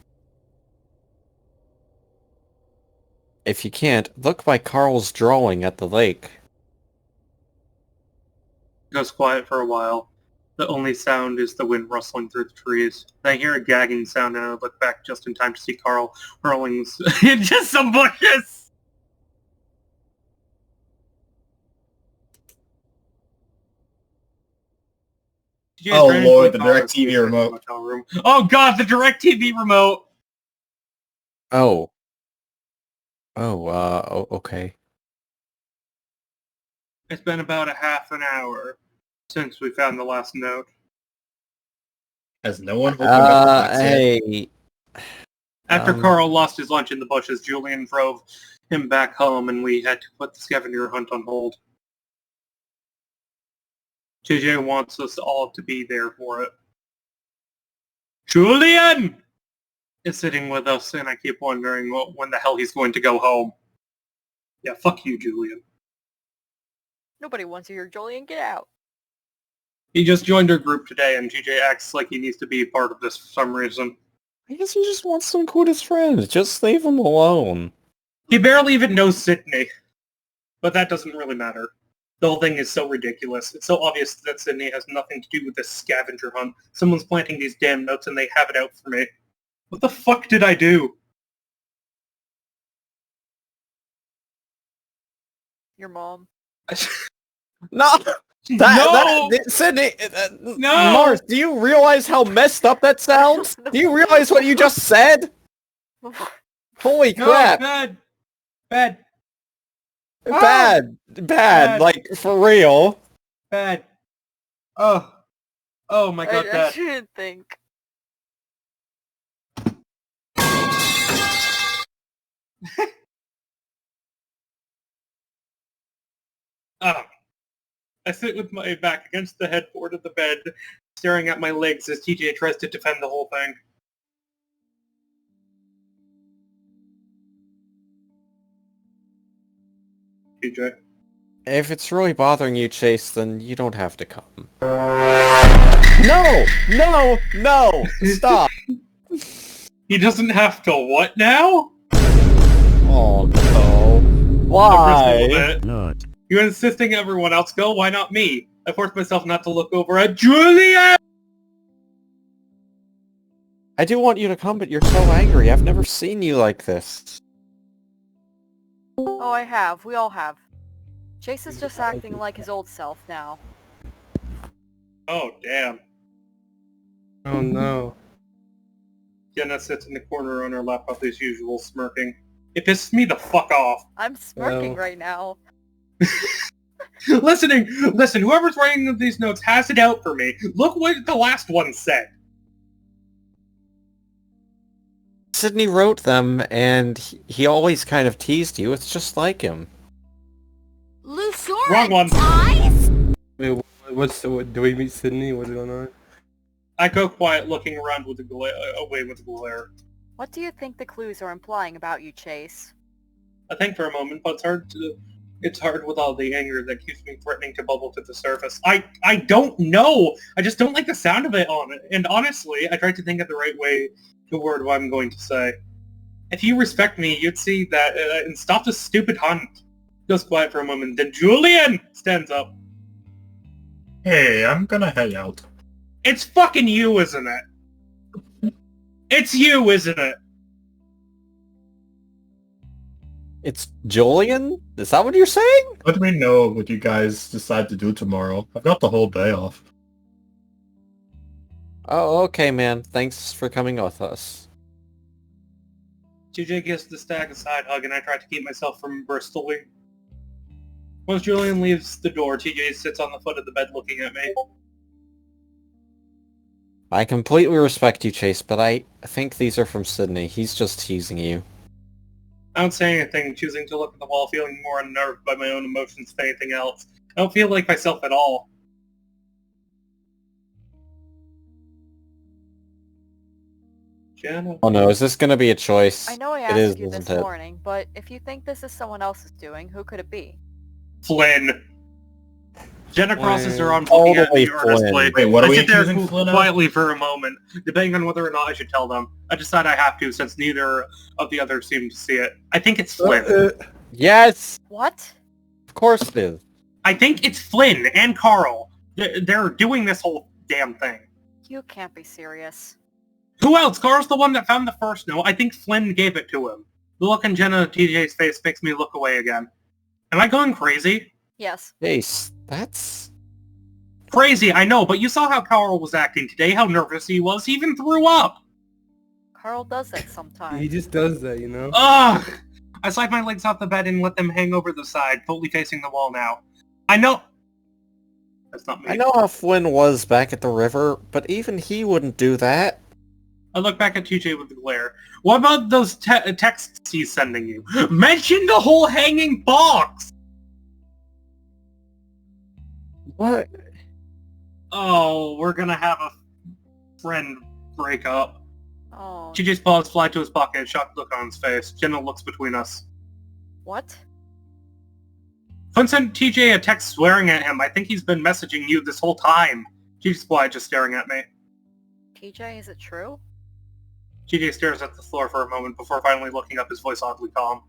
Speaker 1: If you can't, look by Carl's drawing at the lake.
Speaker 2: It goes quiet for a while. The only sound is the wind rustling through the trees. Then I hear a gagging sound and I look back just in time to see Carl hurling into some bushes!
Speaker 5: Oh lord, the DirecTV remote.
Speaker 2: Oh god, the DirecTV remote!
Speaker 1: Oh. Okay.
Speaker 2: It's been about a half an hour since we found the last note.
Speaker 5: Has no one opened up the box yet?
Speaker 1: Hey.
Speaker 2: After Carl lost his lunch in the bushes, Julian drove him back home and we had to put the scavenger hunt on hold. JJ wants us all to be there for it. Julian is sitting with us and I keep wondering when the hell he's going to go home. Yeah, fuck you, Julian.
Speaker 3: Nobody wants to hear Julian, get out.
Speaker 2: He just joined our group today and JJ acts like he needs to be part of this for some reason.
Speaker 1: I guess he just wants some cutest friends. Just leave him alone.
Speaker 2: He barely even knows Sydney. But that doesn't really matter. The whole thing is so ridiculous. It's so obvious that Sydney has nothing to do with this scavenger hunt. Someone's planting these damn notes and they have it out for me. What the fuck did I do?
Speaker 3: Your mom.
Speaker 1: No! Sydney!
Speaker 2: No!
Speaker 1: Mars, do you realize how messed up that sounds? Do you realize what you just said? Holy
Speaker 2: No,
Speaker 1: crap!
Speaker 2: bad. Bad.
Speaker 1: Bad, like, for real.
Speaker 2: Bad. Oh. Oh my god,
Speaker 3: I
Speaker 2: bad.
Speaker 3: shouldn't think.
Speaker 2: I sit with my back against the headboard of the bed, staring at my legs as TJ tries to defend the whole thing. TJ.
Speaker 1: If it's really bothering you, Chase, then you don't have to come. No! No! No! Stop!
Speaker 2: He doesn't have to what now?
Speaker 1: Oh no. Why?
Speaker 2: Not. You're insisting everyone else go? Why not me? I forced myself not to look over at Julian!
Speaker 1: I do want you to come, but you're so angry. I've never seen you like this.
Speaker 3: Oh, I have. We all have. Chase is just acting like his old self now.
Speaker 2: Oh, damn.
Speaker 7: Oh no.
Speaker 2: Jenna sits in the corner on her laptop as usual, smirking. It pisses me the fuck off.
Speaker 3: I'm smirking
Speaker 7: Well.
Speaker 3: right now.
Speaker 2: Listen, whoever's writing these notes has it out for me. Look what the last one said.
Speaker 1: Sydney wrote them, and he always kind of teased you. It's just like him.
Speaker 8: Lusora
Speaker 2: Wrong one.
Speaker 8: ties?
Speaker 7: Wait, do we meet Sydney? What's going on?
Speaker 2: I go quiet, looking around with a away with a glare.
Speaker 3: What do you think the clues are implying about you, Chase?
Speaker 2: I think for a moment, but it's hard with all the anger that keeps me threatening to bubble to the surface. I don't know! I just don't like the sound of it on it. And honestly, I tried to think of the right way to word what I'm going to say. If you respect me, you'd see that and stop this stupid hunt. Goes quiet for a moment, then Julian stands up.
Speaker 4: Hey, I'm gonna head out.
Speaker 2: It's fucking you, isn't it? It's you, isn't it?
Speaker 1: It's Julian? Is that what you're saying?
Speaker 4: Let me know what you guys decide to do tomorrow. I've got the whole day off.
Speaker 1: Oh, okay, man. Thanks for coming with us.
Speaker 2: TJ gives the stag a side hug, and I try to keep myself from bristoling. Once Julian leaves the door, TJ sits on the foot of the bed looking at me.
Speaker 1: I completely respect you, Chase, but I think these are from Sydney. He's just teasing you.
Speaker 2: I don't say anything, choosing to look at the wall, feeling more unnerved by my own emotions than anything else. I don't feel like myself at all. Jenna.
Speaker 1: Oh no, is this gonna be a choice?
Speaker 3: I know I
Speaker 1: It
Speaker 3: asked
Speaker 1: is,
Speaker 3: you this
Speaker 1: isn't it?
Speaker 3: morning, but if you think this is someone else's doing, who could it be?
Speaker 2: Flynn. Jenna crosses her arms
Speaker 1: Totally
Speaker 2: looking at me
Speaker 1: Flynn.
Speaker 2: earnestly.
Speaker 4: Wait, what are
Speaker 2: I
Speaker 4: we
Speaker 2: sit there
Speaker 4: choosing Flynn as?
Speaker 2: quietly for a moment, debating on whether or not I should tell them. I decide I have to, since neither of the others seem to see it. I think it's Flynn.
Speaker 1: Yes!
Speaker 3: What?
Speaker 1: Of course it is.
Speaker 2: I think it's Flynn and Carl. They're doing this whole damn thing.
Speaker 3: You can't be serious.
Speaker 2: Who else? Carl's the one that found the first note. I think Flynn gave it to him. The look in Jenna and TJ's face makes me look away again. Am I going crazy?
Speaker 3: Yes.
Speaker 1: Chase, that's...
Speaker 2: Crazy, I know, but you saw how Carl was acting today, how nervous he was. He even threw up.
Speaker 3: Carl does that sometimes.
Speaker 7: He just does that, you know?
Speaker 2: Ugh! I slide my legs off the bed and let them hang over the side, fully facing the wall now. I know... That's not me.
Speaker 1: I know how Flynn was back at the river, but even he wouldn't do that.
Speaker 2: I look back at TJ with a glare. What about those texts he's sending you? Mention the whole hanging box!
Speaker 1: What?
Speaker 2: Oh, we're gonna have a friend breakup.
Speaker 3: Oh,
Speaker 2: TJ's paws fly to his pocket, a shocked look on his face. Jenna looks between us.
Speaker 3: what?
Speaker 2: Flynn sent TJ a text swearing at him. I think he's been messaging you this whole time. TJ's quiet, just staring at me.
Speaker 3: TJ, is it true?
Speaker 2: TJ stares at the floor for a moment before finally looking up, his voice oddly calm.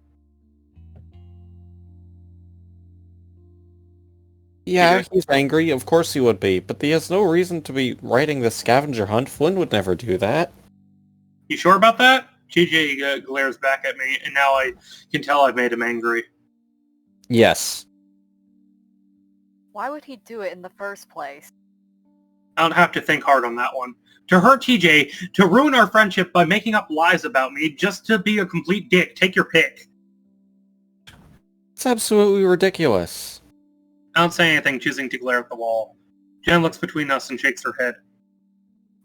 Speaker 1: Yeah, he's angry, of course he would be, but he has no reason to be writing the scavenger hunt. Flynn would never do that.
Speaker 2: You sure about that? TJ glares back at me, and now I can tell I've made him angry.
Speaker 1: Yes.
Speaker 3: Why would he do it in the first place?
Speaker 2: I don't have to think hard on that one. To hurt TJ, to ruin our friendship by making up lies about me, just to be a complete dick, take your pick.
Speaker 1: It's absolutely ridiculous.
Speaker 2: I don't say anything, choosing to glare at the wall. Jen looks between us and shakes her head.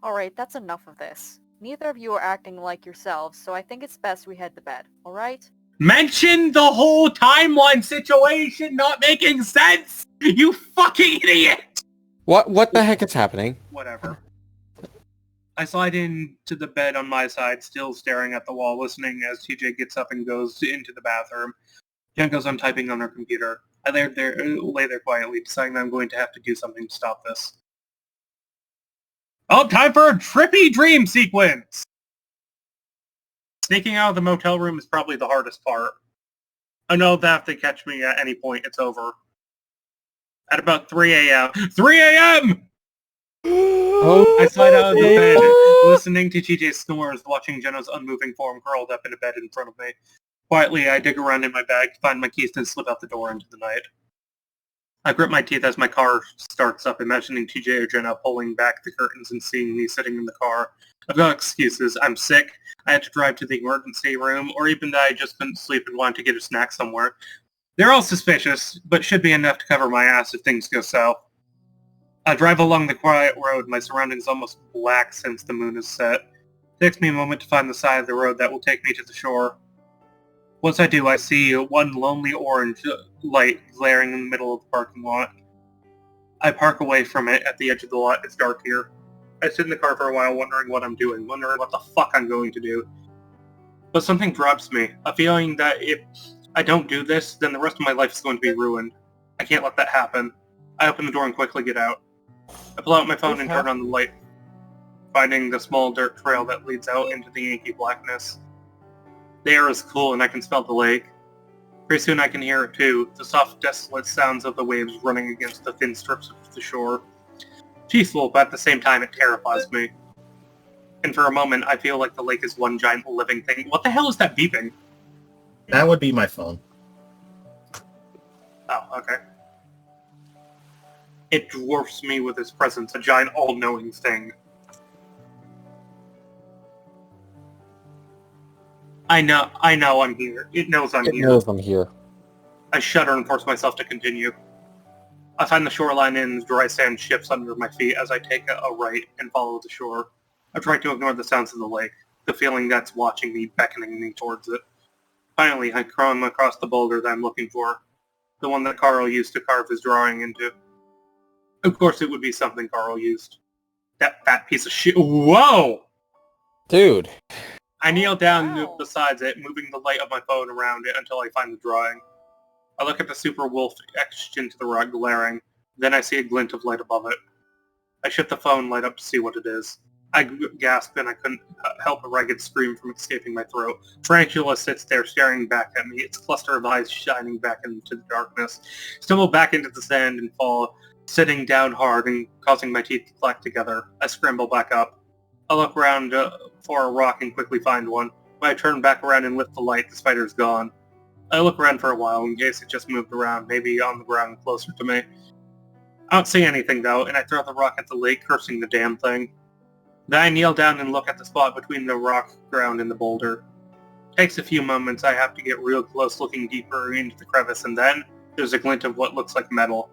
Speaker 3: Alright, that's enough of this. Neither of you are acting like yourselves, so I think it's best we head to bed, alright?
Speaker 2: Mention the whole timeline situation not making sense! You fucking idiot!
Speaker 1: What the heck is happening?
Speaker 2: Whatever. I slide into the bed on my side, still staring at the wall, listening as TJ gets up and goes into the bathroom. Jen goes on typing on her computer. I lay there quietly, deciding that I'm going to have to do something to stop this. Oh, time for a trippy dream sequence! Sneaking out of the motel room is probably the hardest part. I know that if they catch me at any point, it's over. At about 3 a.m. 3 a.m!
Speaker 1: Oh,
Speaker 2: I slide out of the bed, listening to TJ's snores, watching Jenna's unmoving form curled up in a bed in front of me. Quietly, I dig around in my bag to find my keys and slip out the door into the night. I grip my teeth as my car starts up, imagining TJ or Jenna pulling back the curtains and seeing me sitting in the car. I've got excuses. I'm sick. I had to drive to the emergency room, or even that I just couldn't sleep and wanted to get a snack somewhere. They're all suspicious, but should be enough to cover my ass if things go south. I drive along the quiet road, my surroundings almost black since the moon is set. It takes me a moment to find the side of the road that will take me to the shore. Once I do, I see one lonely orange light glaring in the middle of the parking lot. I park away from it at the edge of the lot. It's dark here. I sit in the car for a while wondering what I'm doing, wondering what the fuck I'm going to do. But something drops me, a feeling that if I don't do this, then the rest of my life is going to be ruined. I can't let that happen. I open the door and quickly get out. I pull out my phone and turn on the light, finding the small dirt trail that leads out into the inky blackness. The air is cool and I can smell the lake. Pretty soon I can hear it too, the soft, desolate sounds of the waves running against the thin strips of the shore. Peaceful, but at the same time it terrifies me. And for a moment I feel like the lake is one giant living thing. What the hell is that beeping?
Speaker 5: That would be my phone.
Speaker 2: Oh, okay. It dwarfs me with its presence, a giant all-knowing thing. I know I'm here. It knows I'm here.
Speaker 1: It knows I'm here.
Speaker 2: I shudder and force myself to continue. I find the shoreline and the dry sand shifts under my feet as I take a right and follow the shore. I try to ignore the sounds of the lake, the feeling that's watching me, beckoning me towards it. Finally, I come across the boulder that I'm looking for, the one that Carl used to carve his drawing into. Of course it would be something Carl used. That fat piece of shit. Whoa!
Speaker 1: Dude.
Speaker 2: I kneel down beside it, moving the light of my phone around it until I find the drawing. I look at the super wolf etched into the rock, glaring. Then I see a glint of light above it. I shift the phone light up to see what it is. I gasp and I couldn't help a ragged scream from escaping my throat. Tarantula sits there staring back at me, its cluster of eyes shining back into the darkness. Stumble back into the sand and fall, sitting down hard and causing my teeth to clack together. I scramble back up. I look around for a rock and quickly find one. When I turn back around and lift the light, the spider's gone. I look around for a while in case it just moved around, maybe on the ground closer to me. I don't see anything though, and I throw the rock at the lake, cursing the damn thing. Then I kneel down and look at the spot between the rock ground and the boulder. It takes a few moments. I have to get real close, looking deeper into the crevice, and then there's a glint of what looks like metal.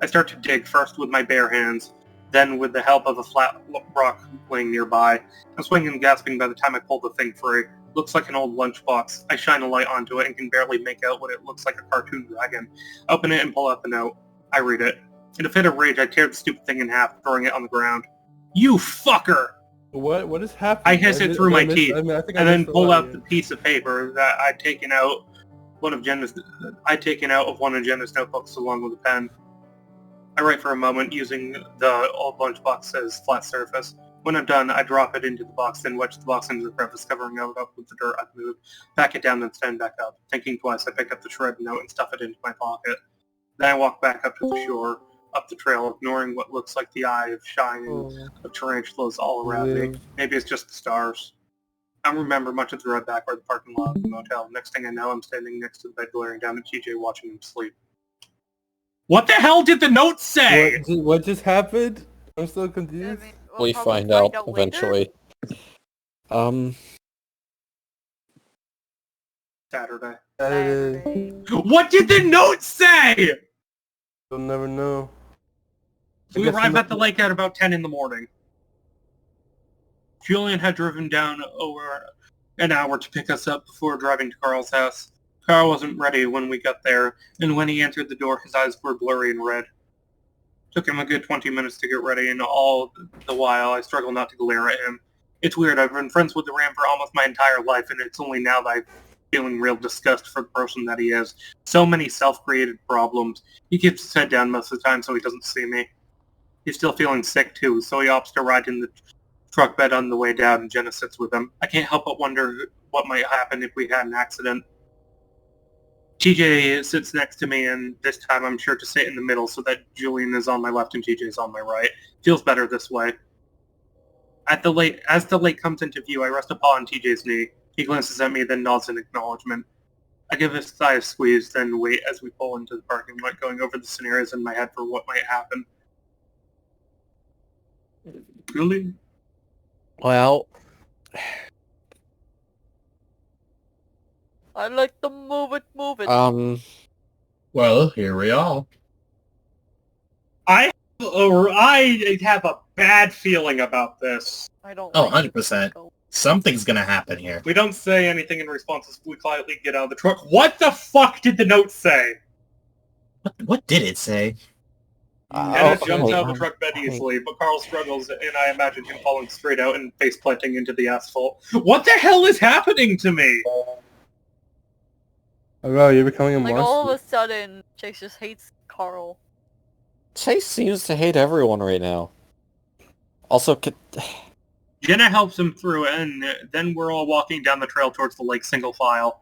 Speaker 2: I start to dig, first with my bare hands, then with the help of a flat rock laying nearby. I'm swinging and gasping by the time I pull the thing free. Looks like an old lunchbox. I shine a light onto it and can barely make out what it looks like a cartoon dragon. I open it and pull out the note. I read it. In a fit of rage, I tear the stupid thing in half, throwing it on the ground. You fucker!
Speaker 7: What is happening?
Speaker 2: I hiss it through my teeth, and then pull out the piece of paper that I'd taken out of one of Jenna's notebooks along with a pen. I write for a moment using the old lunchbox as flat surface. When I'm done, I drop it into the box, then wedge the box into the crevice, covering it up with the dirt I've moved. Back it down, then stand back up. Thinking twice, I pick up the shred note and stuff it into my pocket. Then I walk back up to the shore, up the trail, ignoring what looks like the eye of shining of tarantulas all around me. Maybe it's just the stars. I remember much of the ride back or the parking lot of the motel. Next thing I know, I'm standing next to the bed glaring down at TJ watching him sleep. What the hell did the note say?
Speaker 7: What just happened? I'm so confused.
Speaker 3: I mean,
Speaker 1: We
Speaker 3: probably
Speaker 1: find out
Speaker 3: later.
Speaker 1: eventually.
Speaker 2: Saturday.
Speaker 7: Saturday.
Speaker 2: What did the note say?
Speaker 7: You'll never know.
Speaker 2: We arrived at the lake at about 10 in the morning. Julian had driven down over an hour to pick us up before driving to Carl's house. Carl wasn't ready when we got there, and when he entered the door, his eyes were blurry and red. Took him a good 20 minutes to get ready, and all the while I struggled not to glare at him. It's weird, I've been friends with the Ram for almost my entire life, and it's only now that I'm feeling real disgust for the person that he is. So many self-created problems. He keeps his head down most of the time so he doesn't see me. He's still feeling sick too, so he opts to ride in the truck bed on the way down, and Jenna sits with him. I can't help but wonder what might happen if we had an accident. TJ sits next to me, and this time I'm sure to sit in the middle so that Julian is on my left and TJ is on my right. Feels better this way. As the lake comes into view, I rest a paw on TJ's knee. He glances at me, then nods in acknowledgement. I give his thigh a squeeze, then wait as we pull into the parking lot, going over the scenarios in my head for what might happen. Julian?
Speaker 1: Well,
Speaker 3: I like to move it.
Speaker 4: Well, here we are.
Speaker 2: I have a bad feeling about this.
Speaker 3: I don't.
Speaker 4: Oh,
Speaker 3: like
Speaker 4: 100%.
Speaker 3: it.
Speaker 4: Something's gonna happen here.
Speaker 2: We don't say anything in response as we quietly get out of the truck. What the fuck did the note say?
Speaker 4: What did it say?
Speaker 2: Dennis jumps out of the truck bed easily, but Carl struggles, and I imagine him falling straight out and face planting into the asphalt. What the hell is happening to me?
Speaker 7: Oh, wow, you're becoming a
Speaker 3: Like
Speaker 7: monster.
Speaker 3: all of a sudden, Chase just hates Carl.
Speaker 1: Chase seems to hate everyone right now. Also,
Speaker 2: Jenna helps him through, and then we're all walking down the trail towards the lake single file.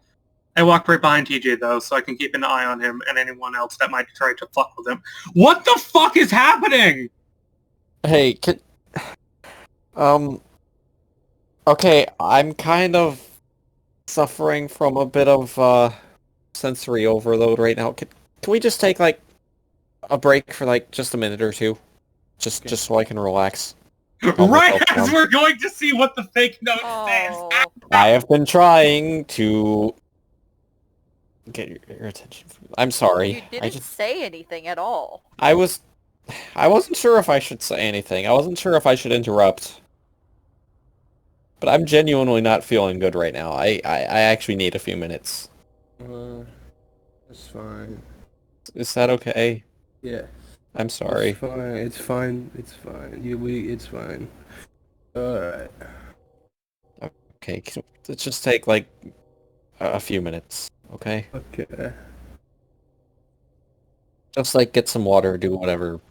Speaker 2: I walk right behind TJ, though, so I can keep an eye on him and anyone else that might try to fuck with him. What the fuck is happening?
Speaker 1: hey, okay, I'm kind of suffering from a bit of, sensory overload right now. Can we just take, like, a break for, like, just a minute or two? Just so I can relax.
Speaker 2: Right as we're going to see what the fake note says.
Speaker 3: Oh,
Speaker 1: I have been trying to get your attention. I'm sorry.
Speaker 3: you didn't say anything at all.
Speaker 1: I wasn't sure if I should say anything. I wasn't sure if I should interrupt. But I'm genuinely not feeling good right now. I actually need a few minutes.
Speaker 7: It's fine.
Speaker 1: Is that okay?
Speaker 7: Yeah.
Speaker 1: I'm sorry.
Speaker 7: It's fine. It's fine. It's fine. It's fine. Alright.
Speaker 1: Okay, let's just take, like, a few minutes, okay?
Speaker 7: Okay.
Speaker 1: Just, like, get some water, do whatever